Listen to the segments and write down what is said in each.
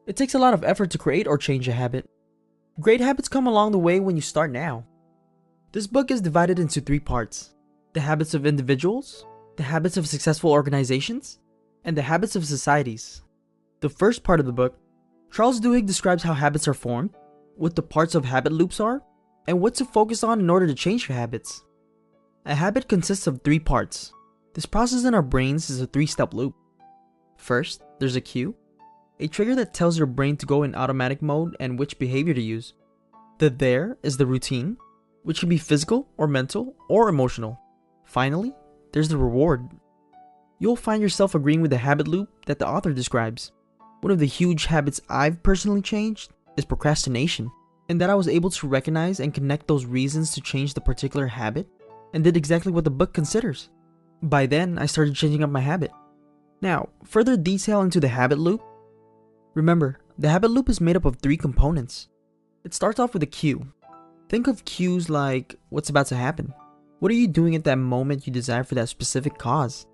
It takes a lot of effort to create or change a habit. Great habits come along the way when you start now. This book is divided into 3 parts: the habits of individuals, the habits of successful organizations, and the habits of societies. The first part of the book, Charles Duhigg describes how habits are formed, what the parts of habit loops are, and what to focus on in order to change your habits. A habit consists of 3 parts. This process in our brains is a 3-step loop. First, there's a cue, a trigger that tells your brain to go in automatic mode and which behavior to use. The there is the routine, which can be physical or mental or emotional. Finally, there's the reward. You'll find yourself agreeing with the habit loop that the author describes. One of the huge habits I've personally changed is procrastination, and that I was able to recognize and connect those reasons to change the particular habit and did exactly what the book considers. By then, I started changing up my habit. Now, further detail into the habit loop. Remember, the habit loop is made up of 3 components. It starts off with a cue. Think of cues like what's about to happen. What are you doing at that moment you desire for that specific cause?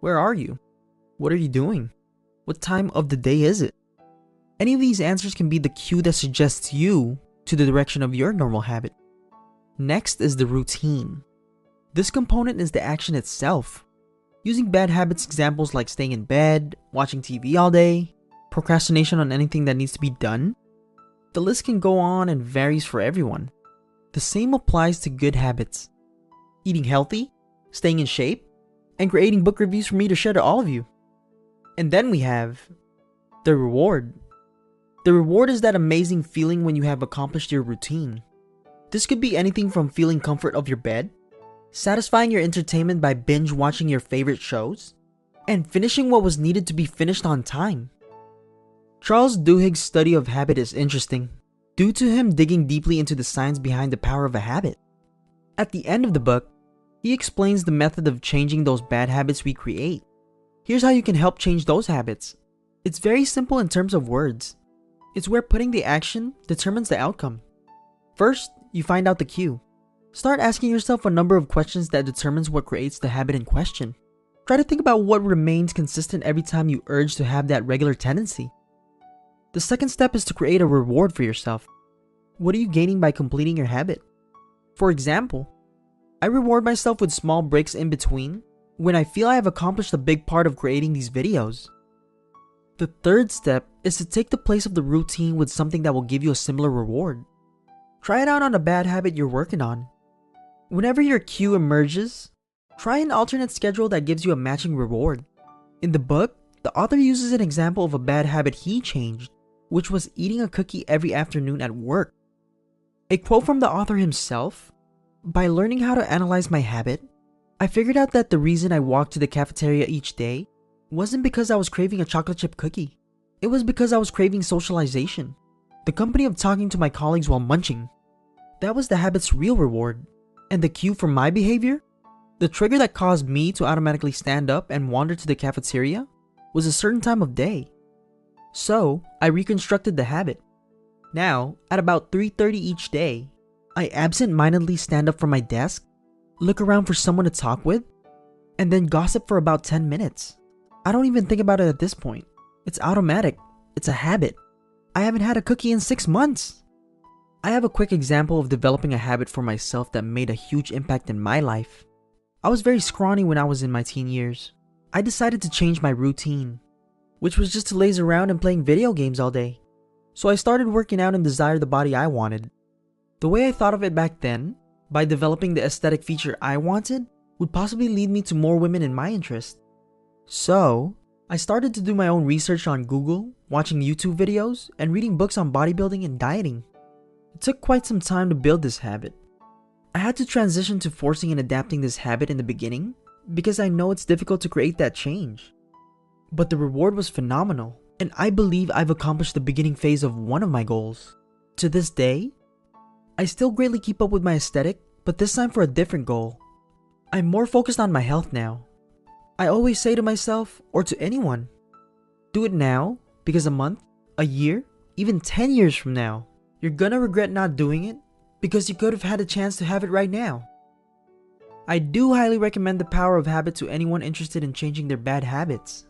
Where are you? What are you doing? What time of the day is it? Any of these answers can be the cue that suggests you to the direction of your normal habit. Next is the routine. This component is the action itself. Using bad habits examples like staying in bed, watching TV all day, procrastination on anything that needs to be done. The list can go on and varies for everyone. The same applies to good habits. Eating healthy, staying in shape, and creating book reviews for me to share to all of you. And then we have the reward. The reward is that amazing feeling when you have accomplished your routine. This could be anything from feeling comfort of your bed, satisfying your entertainment by binge watching your favorite shows, and finishing what was needed to be finished on time. Charles Duhigg's study of habit is interesting, due to him digging deeply into the science behind the power of a habit. At the end of the book, he explains the method of changing those bad habits we create. Here's how you can help change those habits. It's very simple in terms of words. It's where putting the action determines the outcome. First, you find out the cue. Start asking yourself a number of questions that determines what creates the habit in question. Try to think about what remains consistent every time you urge to have that regular tendency. The second step is to create a reward for yourself. What are you gaining by completing your habit? For example, I reward myself with small breaks in between when I feel I have accomplished a big part of creating these videos. The third step is to take the place of the routine with something that will give you a similar reward. Try it out on a bad habit you're working on. Whenever your cue emerges, try an alternate schedule that gives you a matching reward. In the book, the author uses an example of a bad habit he changed, which was eating a cookie every afternoon at work. A quote from the author himself: "By learning how to analyze my habit, I figured out that the reason I walked to the cafeteria each day wasn't because I was craving a chocolate chip cookie. It was because I was craving socialization, the company of talking to my colleagues while munching. That was the habit's real reward. And the cue for my behavior, the trigger that caused me to automatically stand up and wander to the cafeteria, was a certain time of day. So, I reconstructed the habit. Now, at about 3:30 each day, I absent-mindedly stand up from my desk, look around for someone to talk with, and then gossip for about 10 minutes. I don't even think about it at this point. It's automatic. It's a habit. I haven't had a cookie in 6 months. I have a quick example of developing a habit for myself that made a huge impact in my life. I was very scrawny when I was in my teen years. I decided to change my routine, which was just to laze around and playing video games all day. So I started working out and desired the body I wanted. The way I thought of it back then, by developing the aesthetic feature I wanted, would possibly lead me to more women in my interest. So, I started to do my own research on Google, watching YouTube videos, and reading books on bodybuilding and dieting. It took quite some time to build this habit. I had to transition to forcing and adapting this habit in the beginning, because I know it's difficult to create that change. But the reward was phenomenal, and I believe I've accomplished the beginning phase of one of my goals. To this day, I still greatly keep up with my aesthetic, but this time for a different goal. I'm more focused on my health now. I always say to myself, or to anyone, do it now, because a month, a year, even 10 years from now, you're gonna regret not doing it because you could have had a chance to have it right now. I do highly recommend the power of habit to anyone interested in changing their bad habits.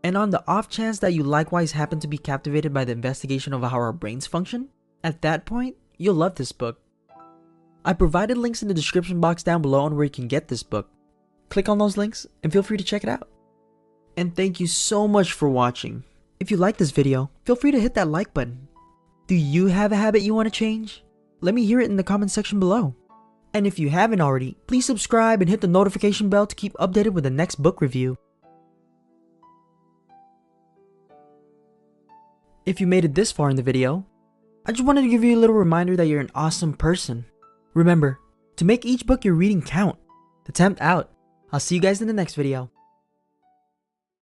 And on the off chance that you likewise happen to be captivated by the investigation of how our brains function, at that point, you'll love this book. I provided links in the description box down below on where you can get this book. Click on those links and feel free to check it out. And thank you so much for watching. If you like this video, feel free to hit that like button. Do you have a habit you want to change? Let me hear it in the comment section below. And if you haven't already, please subscribe and hit the notification bell to keep updated with the next book review. If you made it this far in the video, I just wanted to give you a little reminder that you're an awesome person. Remember, to make each book you're reading count. The temp out. I'll see you guys in the next video.